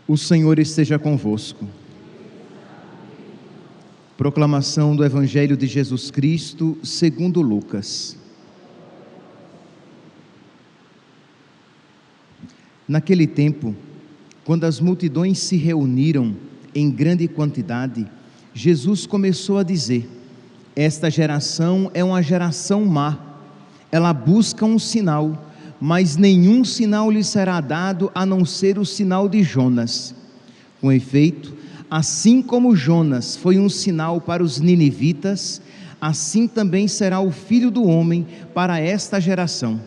O Senhor esteja convosco. Proclamação do Evangelho de Jesus Cristo segundo Lucas. Naquele tempo, quando as multidões se reuniram em grande quantidade, Jesus começou a dizer: esta geração é uma geração má. Ela busca um sinal, mas nenhum sinal lhe será dado a não ser o sinal de Jonas. Com efeito, assim como Jonas foi um sinal para os ninivitas, assim também será o Filho do Homem para esta geração.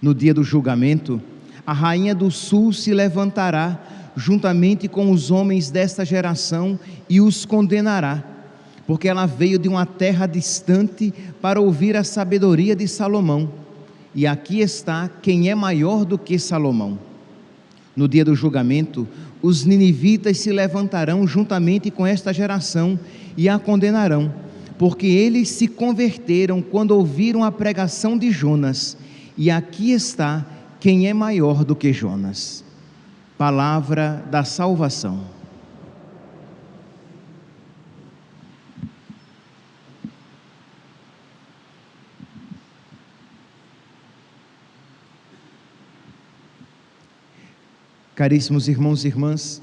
No dia do julgamento, a rainha do sul se levantará juntamente com os homens desta geração e os condenará, porque ela veio de uma terra distante para ouvir a sabedoria de Salomão. E aqui está quem é maior do que Salomão. No dia do julgamento, os ninivitas se levantarão juntamente com esta geração e a condenarão, porque eles se converteram quando ouviram a pregação de Jonas. E aqui está quem é maior do que Jonas. Palavra da salvação. Caríssimos irmãos e irmãs,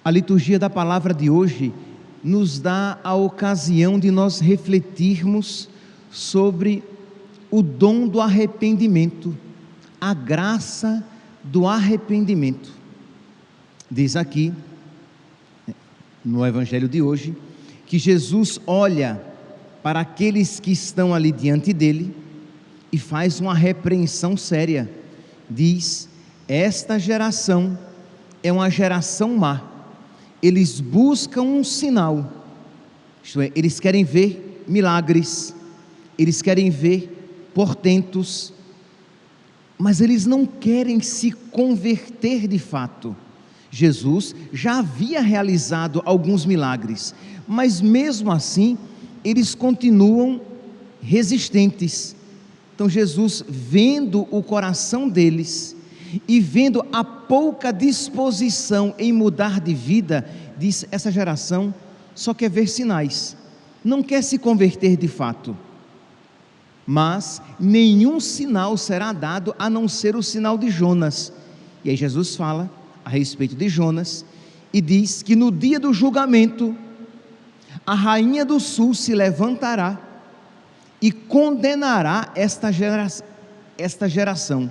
a liturgia da palavra de hoje nos dá a ocasião de nós refletirmos sobre o dom do arrependimento, a graça do arrependimento. Diz aqui, no Evangelho de hoje, que Jesus olha para aqueles que estão ali diante dele e faz uma repreensão séria. Diz: esta geração é uma geração má. Eles buscam um sinal, isto é, eles querem ver milagres, eles querem ver portentos, mas eles não querem se converter de fato. Jesus já havia realizado alguns milagres, mas mesmo assim eles continuam resistentes. Então Jesus, vendo o coração deles e vendo a pouca disposição em mudar de vida, diz: essa geração só quer ver sinais, não quer se converter de fato. Mas nenhum sinal será dado a não ser o sinal de Jonas. E aí Jesus fala a respeito de Jonas e diz que no dia do julgamento a rainha do sul se levantará e condenará esta geração.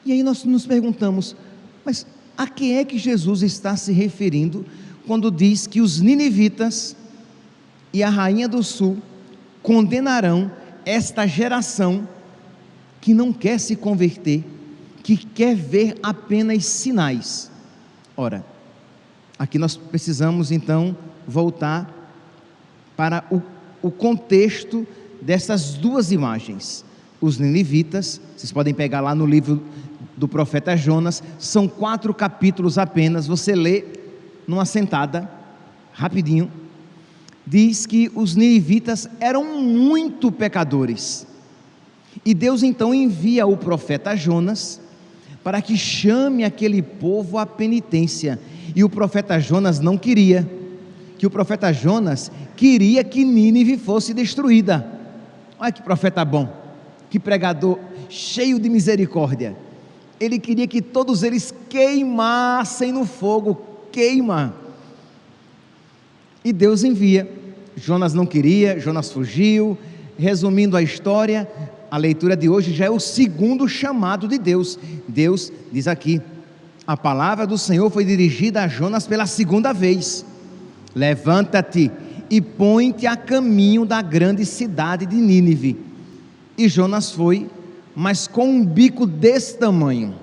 E aí nós nos perguntamos: mas a quem é que Jesus está se referindo quando diz que os ninivitas e a rainha do sul condenarão esta geração que não quer se converter, que quer ver apenas sinais? Ora, aqui nós precisamos então voltar para o contexto dessas duas imagens. Os ninivitas, vocês podem pegar lá no livro do profeta Jonas, são 4 capítulos apenas, você lê numa sentada, rapidinho. Diz que os ninivitas eram muito pecadores, e Deus então envia o profeta Jonas para que chame aquele povo à penitência, e o profeta Jonas não queria, que o profeta Jonas queria que Nínive fosse destruída. Olha que profeta bom, que pregador cheio de misericórdia. Ele queria que todos eles queimassem no fogo, queima. E Deus envia. Jonas não queria, Jonas fugiu. Resumindo a história, a leitura de hoje já é o segundo chamado de Deus. Deus diz aqui: a palavra do Senhor foi dirigida a Jonas pela segunda vez: levanta-te e põe-te a caminho da grande cidade de Nínive. E Jonas foi, mas com um bico desse tamanho,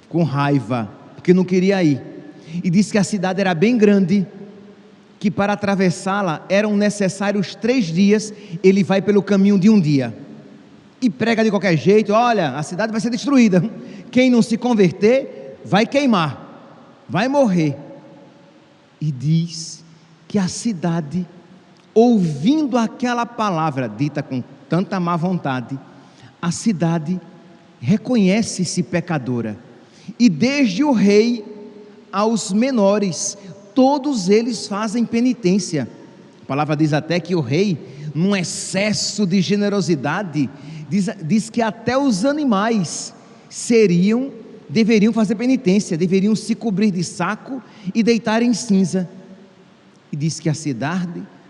com raiva, porque não queria ir. E disse que a cidade era bem grande, que para atravessá-la eram necessários 3 dias, ele vai pelo caminho de um dia, e prega de qualquer jeito: olha, a cidade vai ser destruída, quem não se converter vai queimar, vai morrer. E diz que a cidade, ouvindo aquela palavra dita com tanta má vontade, a cidade reconhece-se pecadora, e desde o rei aos menores, todos eles fazem penitência. A palavra diz até que o rei, num excesso de generosidade, diz que até os animais deveriam fazer penitência, deveriam se cobrir de saco e deitar em cinza. E diz que a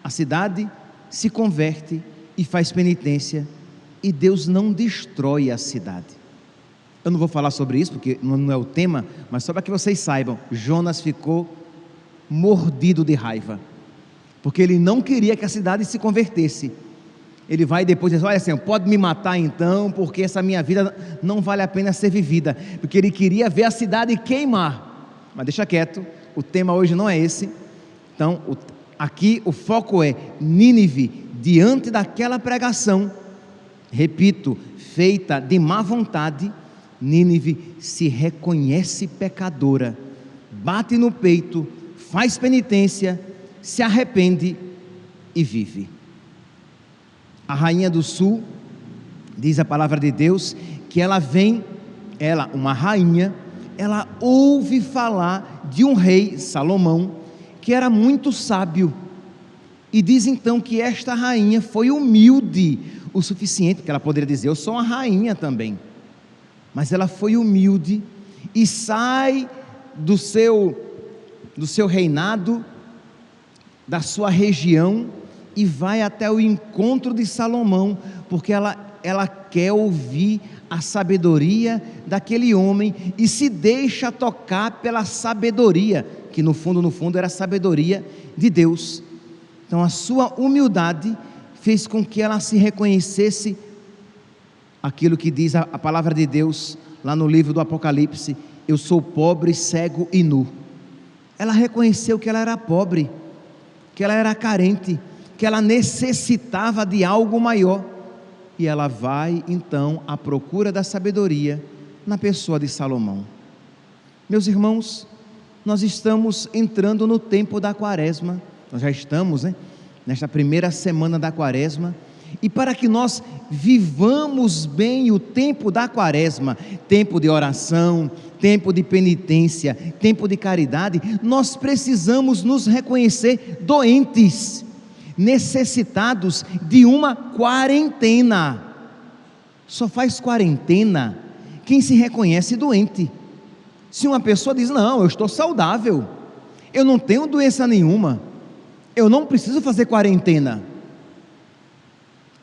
cidade se converte e faz penitência, e Deus não destrói a cidade. Eu não vou falar sobre isso porque não é o tema, mas só para que vocês saibam, Jonas ficou mordido de raiva, porque ele não queria que a cidade se convertesse. Ele vai depois dizer: olha, Senhor, pode me matar então, porque essa minha vida não vale a pena ser vivida, porque ele queria ver a cidade queimar. Mas deixa quieto, o tema hoje não é esse. Então aqui o foco é Nínive. Diante daquela pregação, repito, feita de má vontade, Nínive se reconhece pecadora, bate no peito, faz penitência, se arrepende e vive. A rainha do sul, diz a palavra de Deus, que uma rainha, ela ouve falar de um rei, Salomão, que era muito sábio, e diz então que esta rainha foi humilde o suficiente, porque ela poderia dizer: eu sou uma rainha também, mas ela foi humilde e sai do seu reinado, da sua região, e vai até o encontro de Salomão, porque ela quer ouvir a sabedoria daquele homem, e se deixa tocar pela sabedoria, que no fundo era a sabedoria de Deus. Então a sua humildade fez com que ela se reconhecesse aquilo que diz a palavra de Deus lá no livro do Apocalipse: eu sou pobre, cego e nu. Ela reconheceu que ela era pobre, que ela era carente, que ela necessitava de algo maior, e ela vai então à procura da sabedoria na pessoa de Salomão. Meus irmãos, nós estamos entrando no tempo da quaresma, nós já estamos, nesta primeira semana da quaresma, e para que nós vivamos bem o tempo da quaresma, tempo de oração, tempo de penitência, tempo de caridade, nós precisamos nos reconhecer doentes, necessitados de uma quarentena. Só faz quarentena quem se reconhece doente. Se uma pessoa diz: não, eu estou saudável, eu não tenho doença nenhuma, eu não preciso fazer quarentena.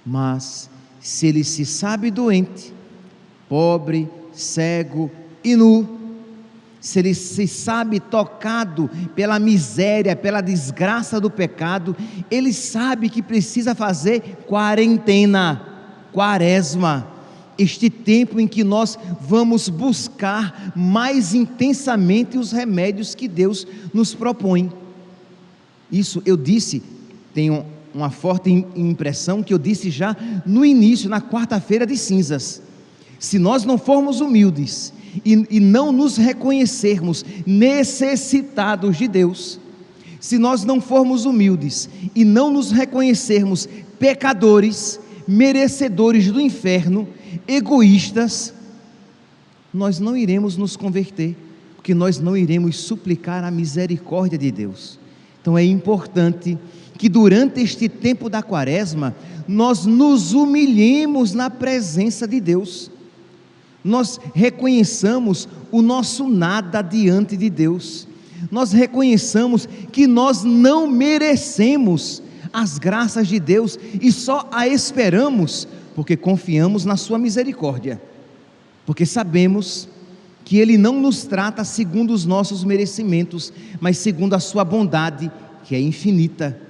Mas se ele se sabe doente, pobre, cego e nu, se ele se sabe tocado pela miséria, pela desgraça do pecado, ele sabe que precisa fazer quarentena, quaresma, este tempo em que nós vamos buscar mais intensamente os remédios que Deus nos propõe. Isso eu disse, tenho uma forte impressão que eu disse já no início, na quarta-feira de cinzas. Se nós não formos humildes e não nos reconhecermos necessitados de Deus, se nós não formos humildes e não nos reconhecermos pecadores, merecedores do inferno, egoístas, nós não iremos nos converter, porque nós não iremos suplicar a misericórdia de Deus. Então é importante que durante este tempo da quaresma, nós nos humilhemos na presença de Deus, nós reconheçamos o nosso nada diante de Deus, nós reconheçamos que nós não merecemos as graças de Deus e só a esperamos porque confiamos na sua misericórdia, porque sabemos que Ele não nos trata segundo os nossos merecimentos, mas segundo a sua bondade, que é infinita,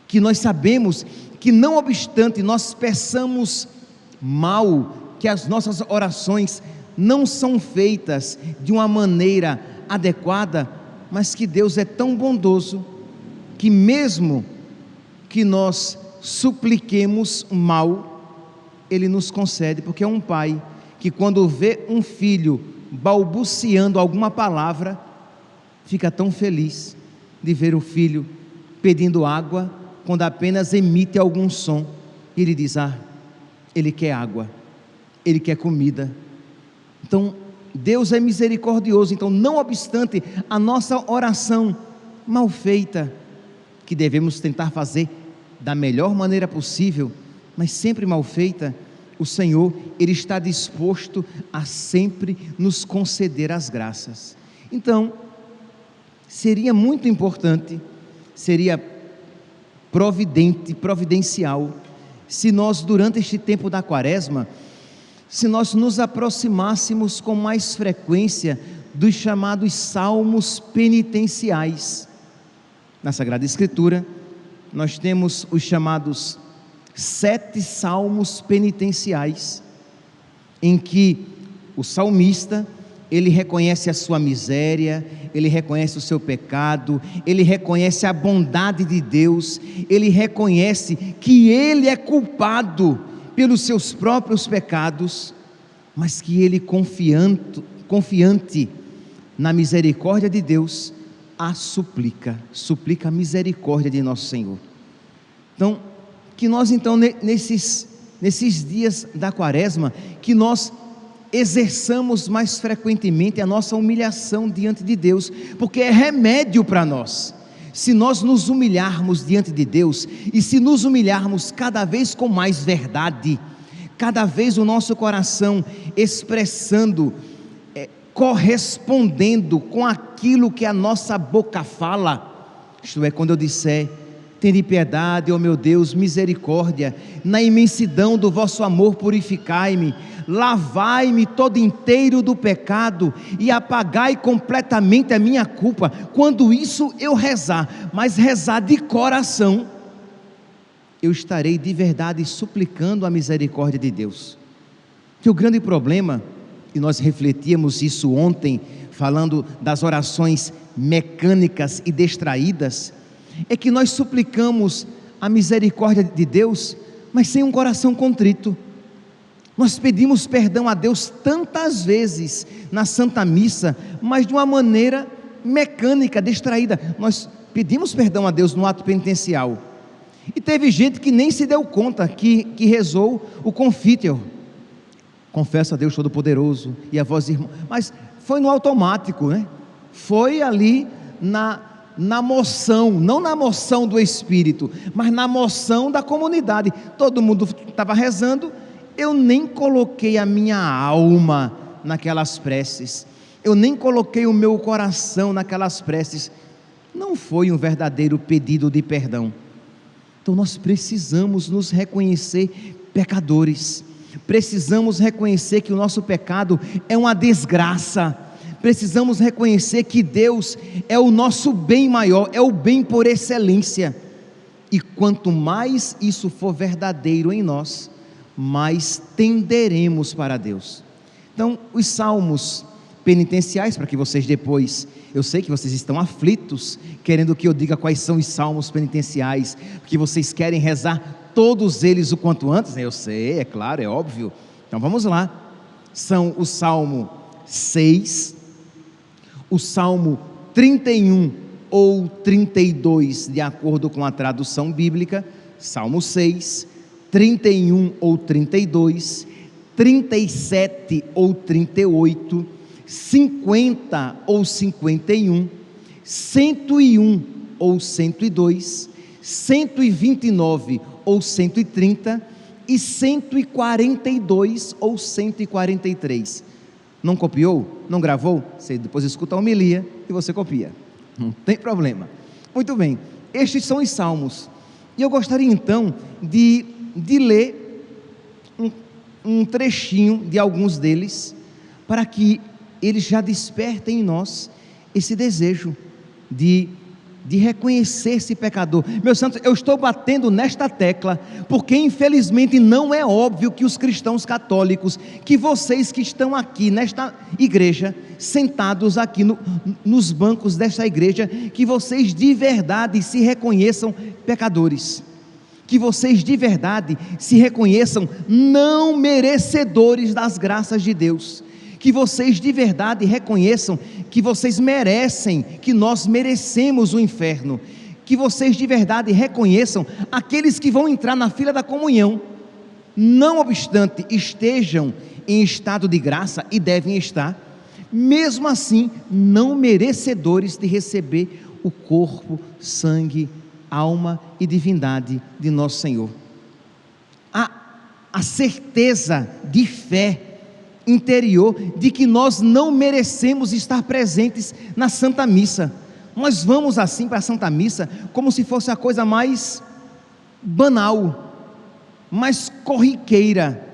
que nós sabemos que não obstante nós peçamos mal, que as nossas orações não são feitas de uma maneira adequada, mas que Deus é tão bondoso, que mesmo que nós supliquemos mal, Ele nos concede, porque é um pai que quando vê um filho balbuciando alguma palavra, fica tão feliz de ver o filho pedindo água, quando apenas emite algum som, e ele diz: ele quer água, ele quer comida. Então Deus é misericordioso. Então, não obstante a nossa oração mal feita, que devemos tentar fazer da melhor maneira possível, mas sempre mal feita, o Senhor, Ele está disposto a sempre nos conceder as graças. Então, seria muito importante, seria providencial, se nós, durante este tempo da Quaresma, se nós nos aproximássemos com mais frequência dos chamados salmos penitenciais. Na Sagrada Escritura, nós temos os chamados 7 salmos penitenciais, em que o salmista, ele reconhece a sua miséria, ele reconhece o seu pecado, ele reconhece a bondade de Deus, ele reconhece que ele é culpado pelos seus próprios pecados, mas que ele, confiante na misericórdia de Deus, suplica a misericórdia de nosso Senhor. Então, que nós então, nesses dias da Quaresma, que nós exerçamos mais frequentemente a nossa humilhação diante de Deus, porque é remédio para nós. Se nós nos humilharmos diante de Deus, e se nos humilharmos cada vez com mais verdade, cada vez o nosso coração expressando, correspondendo com aquilo que a nossa boca fala, isto é, quando eu disser: tende piedade, ó meu Deus, misericórdia, na imensidão do vosso amor purificai-me, lavai-me todo inteiro do pecado e apagai completamente a minha culpa. Quando isso eu rezar, mas rezar de coração, eu estarei de verdade suplicando a misericórdia de Deus. Que o grande problema, e nós refletíamos isso ontem, falando das orações mecânicas e distraídas, é que nós suplicamos a misericórdia de Deus, mas sem um coração contrito. Nós pedimos perdão a Deus tantas vezes na Santa Missa, mas de uma maneira mecânica, distraída. Nós pedimos perdão a Deus no ato penitencial, e teve gente que nem se deu conta que rezou o Confiteor, confesso a Deus Todo-Poderoso e a vós, irmãos, mas foi no automático, né? Foi ali na moção, não na moção do Espírito, mas na moção da comunidade. Todo mundo estava rezando, eu nem coloquei a minha alma naquelas preces, eu nem coloquei o meu coração naquelas preces. Não foi um verdadeiro pedido de perdão. Então nós precisamos nos reconhecer pecadores, precisamos reconhecer que o nosso pecado é uma desgraça, precisamos reconhecer que Deus é o nosso bem maior, é o bem por excelência, e quanto mais isso for verdadeiro em nós, mais tenderemos para Deus. Então, os salmos penitenciais, para que vocês depois, eu sei que vocês estão aflitos, querendo que eu diga quais são os salmos penitenciais, porque vocês querem rezar todos eles o quanto antes, eu sei, é claro, é óbvio. Então vamos lá. São o Salmo 6, o Salmo 31 ou 32, de acordo com a tradução bíblica, Salmo 6, 31 ou 32, 37 ou 38, 50 ou 51, 101 ou 102, 129 ou 130 e 142 ou 143. Não copiou? Não gravou? Você depois escuta a homilia e você copia, não tem problema. Muito bem, estes são os salmos, e eu gostaria então de ler um trechinho de alguns deles, para que eles já despertem em nós esse desejo de reconhecer esse pecador. Meus santos, eu estou batendo nesta tecla, porque infelizmente não é óbvio que os cristãos católicos, que vocês que estão aqui nesta igreja, sentados aqui nos bancos desta igreja, que vocês de verdade se reconheçam pecadores, que vocês de verdade se reconheçam não merecedores das graças de Deus, que vocês de verdade reconheçam que vocês merecem, que nós merecemos o inferno, que vocês de verdade reconheçam aqueles que vão entrar na fila da comunhão, não obstante estejam em estado de graça, e devem estar, mesmo assim não merecedores de receber o corpo, sangue, alma e divindade de nosso Senhor. A certeza de fé interior de que nós não merecemos estar presentes na Santa Missa. Nós vamos assim para a Santa Missa como se fosse a coisa mais banal, mais corriqueira.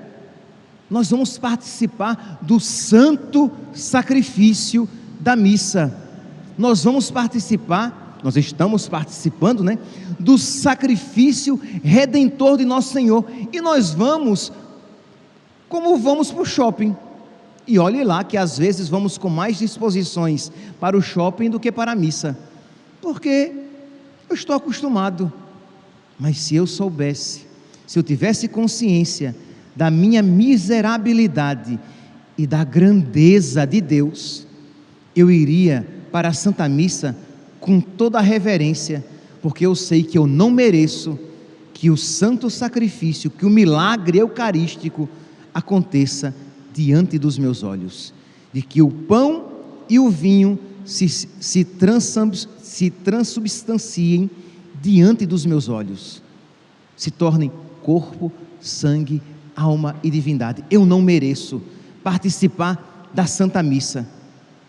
Nós vamos participar do santo sacrifício da missa. Nós vamos participar, nós estamos participando, do sacrifício redentor de nosso Senhor. E nós vamos como vamos para o shopping. E olhe lá que às vezes vamos com mais disposições para o shopping do que para a missa, porque eu estou acostumado. Mas se eu soubesse, se eu tivesse consciência da minha miserabilidade e da grandeza de Deus, eu iria para a Santa Missa com toda a reverência, porque eu sei que eu não mereço que o santo sacrifício, que o milagre eucarístico aconteça diante dos meus olhos, de que o pão e o vinho se transubstanciem diante dos meus olhos, se tornem corpo, sangue, alma e divindade. Eu não mereço participar da Santa Missa.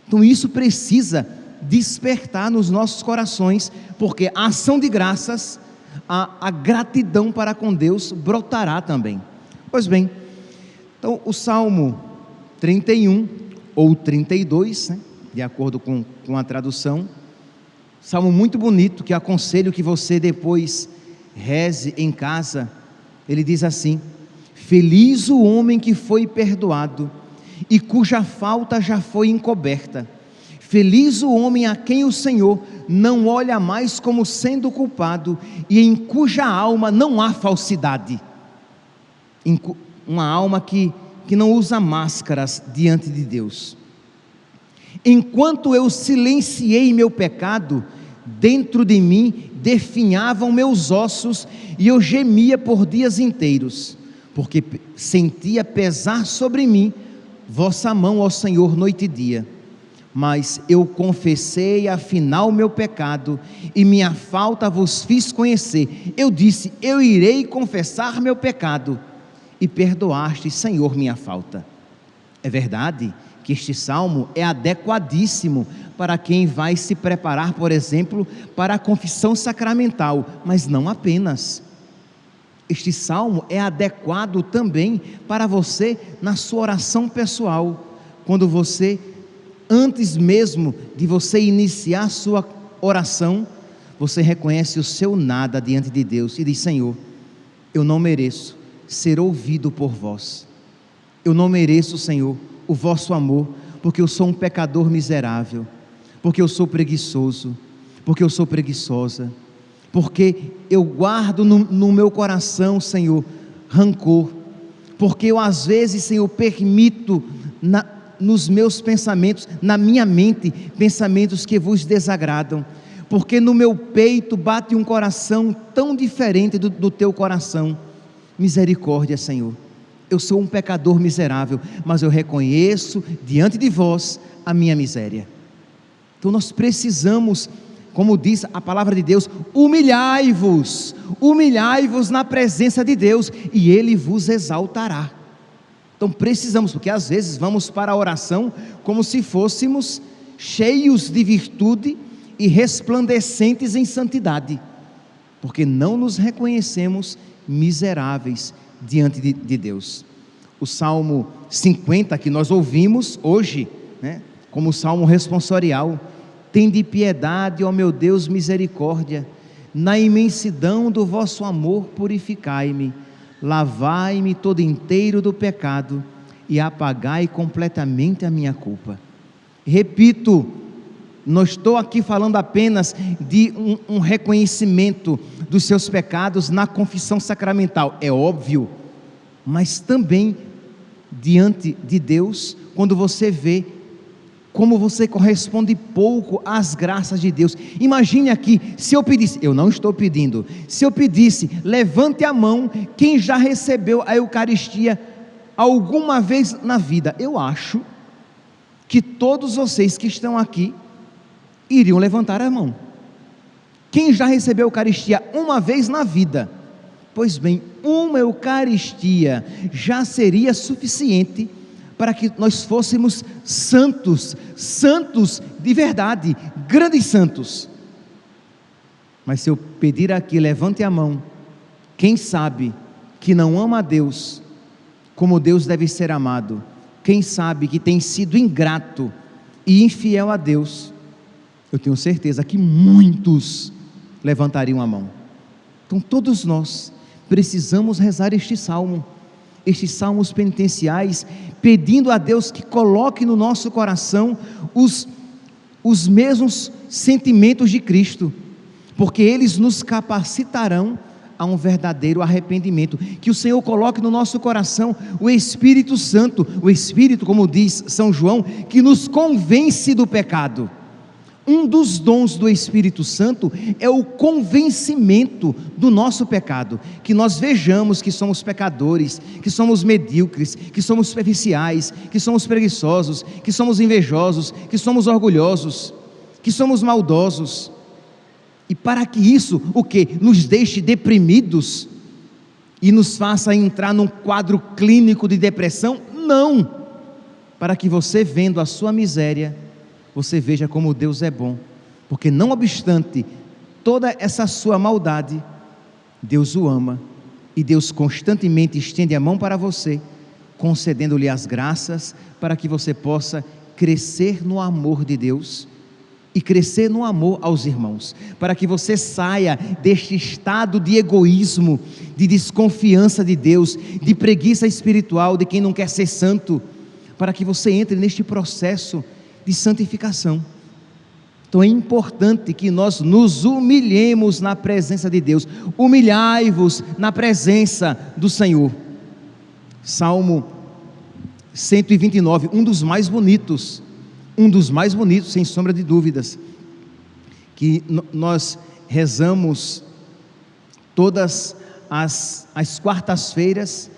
Então isso precisa despertar nos nossos corações, porque a ação de graças, a gratidão para com Deus brotará também. Pois bem, então o Salmo 31 ou 32, de acordo com a tradução, salmo muito bonito, que aconselho que você depois reze em casa. Ele diz assim: feliz o homem que foi perdoado e cuja falta já foi encoberta. Feliz o homem a quem o Senhor não olha mais como sendo culpado e em cuja alma não há falsidade. Uma alma que não usa máscaras diante de Deus. Enquanto eu silenciei meu pecado, dentro de mim definhavam meus ossos e eu gemia por dias inteiros, porque sentia pesar sobre mim vossa mão, ó Senhor, noite e dia. Mas eu confessei afinal meu pecado e minha falta vos fiz conhecer. Eu disse: eu irei confessar meu pecado, e perdoaste, Senhor, minha falta. É verdade que este salmo é adequadíssimo para quem vai se preparar, por exemplo, para a confissão sacramental, mas não apenas. Este salmo é adequado também para você na sua oração pessoal, quando você, antes mesmo de você iniciar sua oração, você reconhece o seu nada diante de Deus e diz: Senhor, eu não mereço ser ouvido por vós, eu não mereço, Senhor, o vosso amor, porque eu sou um pecador miserável, porque eu sou preguiçoso, porque eu sou preguiçosa, porque eu guardo no meu coração, Senhor, rancor, porque eu às vezes, Senhor, permito nos meus pensamentos, na minha mente, pensamentos que vos desagradam, porque no meu peito bate um coração tão diferente do teu coração. Misericórdia, Senhor, eu sou um pecador miserável, mas eu reconheço diante de vós a minha miséria. Então nós precisamos, como diz a palavra de Deus, humilhai-vos na presença de Deus e Ele vos exaltará. Então precisamos, porque às vezes vamos para a oração como se fôssemos cheios de virtude e resplandecentes em santidade, porque não nos reconhecemos miseráveis diante de Deus. O Salmo 50 que nós ouvimos hoje, como Salmo responsorial: tende piedade, ó meu Deus, misericórdia, na imensidão do vosso amor purificai-me, lavai-me todo inteiro do pecado e apagai completamente a minha culpa. Repito, não estou aqui falando apenas de um reconhecimento dos seus pecados na confissão sacramental, é óbvio, mas também diante de Deus, quando você vê como você corresponde pouco às graças de Deus. Imagine aqui, se eu pedisse, eu não estou pedindo, se eu pedisse, levante a mão quem já recebeu a Eucaristia alguma vez na vida. Eu acho que todos vocês que estão aqui iriam levantar a mão. Quem já recebeu a Eucaristia uma vez na vida, pois bem, uma Eucaristia já seria suficiente para que nós fôssemos santos, santos de verdade, grandes santos. Mas se eu pedir aqui, levante a mão, quem sabe que não ama a Deus como Deus deve ser amado, quem sabe que tem sido ingrato e infiel a Deus, eu tenho certeza que muitos levantariam a mão. Então todos nós precisamos rezar estes salmos penitenciais, pedindo a Deus que coloque no nosso coração os mesmos sentimentos de Cristo, porque eles nos capacitarão a um verdadeiro arrependimento. Que o Senhor coloque no nosso coração o Espírito Santo, o Espírito, como diz São João, que nos convence do pecado. Um dos dons do Espírito Santo é o convencimento do nosso pecado, que nós vejamos que somos pecadores, que somos medíocres, que somos superficiais, que somos preguiçosos, que somos invejosos, que somos orgulhosos, que somos maldosos. E para que isso, o que? Nos deixe deprimidos e nos faça entrar num quadro clínico de depressão? Não! Para que você, vendo a sua miséria, você veja como Deus é bom, porque não obstante toda essa sua maldade, Deus o ama, e Deus constantemente estende a mão para você, concedendo-lhe as graças, para que você possa crescer no amor de Deus, e crescer no amor aos irmãos, para que você saia deste estado de egoísmo, de desconfiança de Deus, de preguiça espiritual, de quem não quer ser santo, para que você entre neste processo de santificação. Então é importante que nós nos humilhemos na presença de Deus. Humilhai-vos na presença do Senhor. Salmo 129, um dos mais bonitos, sem sombra de dúvidas, que nós rezamos todas as quartas-feiras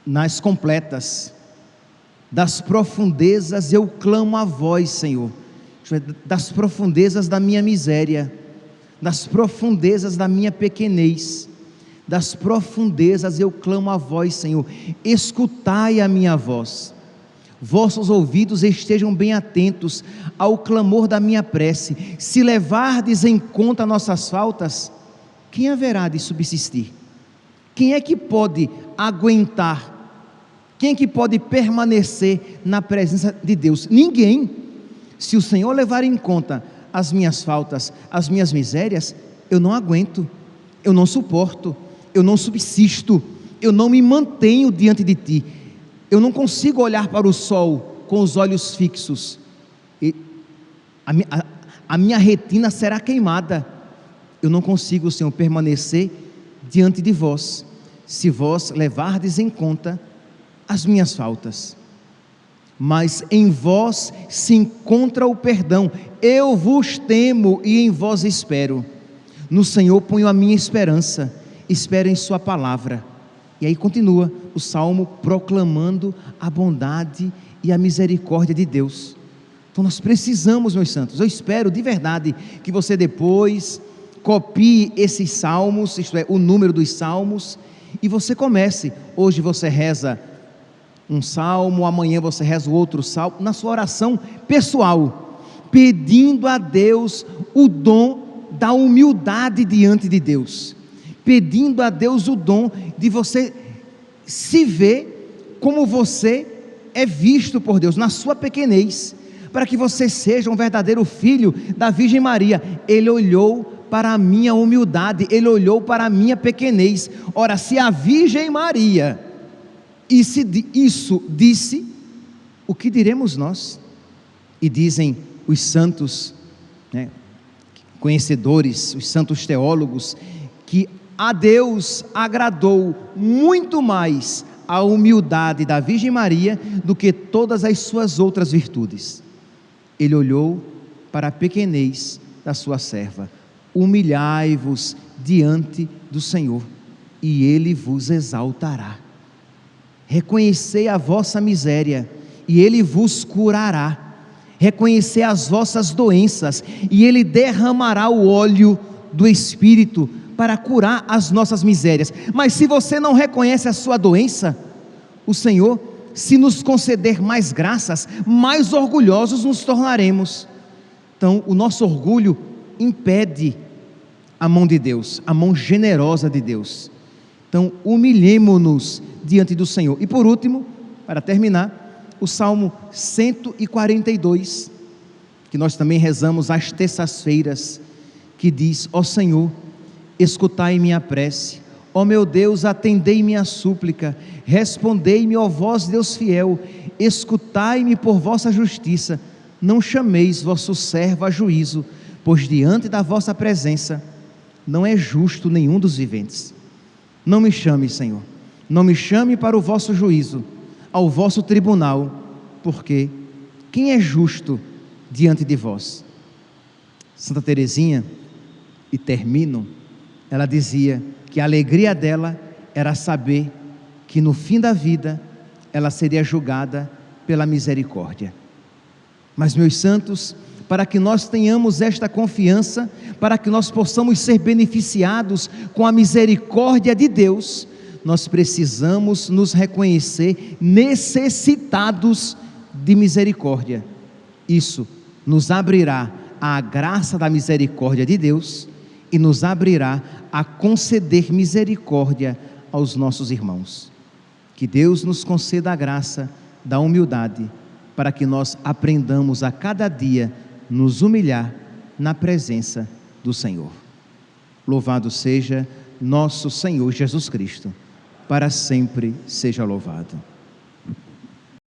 nas completas. Das profundezas eu clamo a vós, Senhor, das profundezas da minha miséria, das profundezas da minha pequenez, das profundezas eu clamo a vós, Senhor, escutai a minha voz. Vossos ouvidos estejam bem atentos ao clamor da minha prece. Se levardes em conta nossas faltas, quem haverá de subsistir? Quem é que pode aguentar? Quem é que pode permanecer na presença de Deus? Ninguém. Se o Senhor levar em conta as minhas faltas, as minhas misérias, eu não aguento, eu não suporto, eu não subsisto, eu não me mantenho diante de Ti. Eu não consigo olhar para o sol com os olhos fixos, a minha retina será queimada. Eu não consigo, Senhor, permanecer diante de vós, se vós levardes em conta as minhas faltas. Mas em vós se encontra o perdão. Eu vos temo e em vós espero. No Senhor ponho a minha esperança, espero em sua palavra. E aí continua o salmo proclamando a bondade e a misericórdia de Deus. Então nós precisamos, meus santos, eu espero de verdade que você depois copie esses salmos, isto é, o número dos salmos, e você comece. Hoje você reza um salmo, amanhã você reza o outro salmo, na sua oração pessoal, pedindo a Deus o dom da humildade diante de Deus, pedindo a Deus o dom de você se ver como você é visto por Deus, na sua pequenez, para que você seja um verdadeiro filho da Virgem Maria. Ele olhou para a minha humildade, Ele olhou para a minha pequenez. Ora, se a Virgem Maria isso disse, o que diremos nós? E dizem os santos, né, conhecedores, os santos teólogos, que a Deus agradou muito mais a humildade da Virgem Maria do que todas as suas outras virtudes. Ele olhou para a pequenez da sua serva. Humilhai-vos diante do Senhor e Ele vos exaltará. Reconhecei a vossa miséria e Ele vos curará. Reconhecer as vossas doenças, e Ele derramará o óleo do Espírito para curar as nossas misérias. Mas se você não reconhece a sua doença, o Senhor, se nos conceder mais graças, mais orgulhosos nos tornaremos. Então, o nosso orgulho impede a mão de Deus, a mão generosa de Deus. Então, humilhemo-nos diante do Senhor. E por último, para terminar, o Salmo 142, que nós também rezamos às terças-feiras, que diz: ó Senhor, escutai minha prece, ó meu Deus, atendei minha súplica, respondei-me, ó vós Deus fiel, escutai-me por vossa justiça, não chameis vosso servo a juízo, pois diante da vossa presença não é justo nenhum dos viventes. Não me chame, Senhor, não me chame para o vosso juízo, ao vosso tribunal, porque quem é justo diante de vós? Santa Teresinha, e termino, ela dizia que a alegria dela era saber que no fim da vida ela seria julgada pela misericórdia. Mas, meus santos, para que nós tenhamos esta confiança, para que nós possamos ser beneficiados com a misericórdia de Deus, nós precisamos nos reconhecer necessitados de misericórdia. Isso nos abrirá à graça da misericórdia de Deus e nos abrirá a conceder misericórdia aos nossos irmãos. Que Deus nos conceda a graça da humildade, para que nós aprendamos a cada dia nos humilhar na presença do Senhor. Louvado seja nosso Senhor Jesus Cristo, para sempre seja louvado.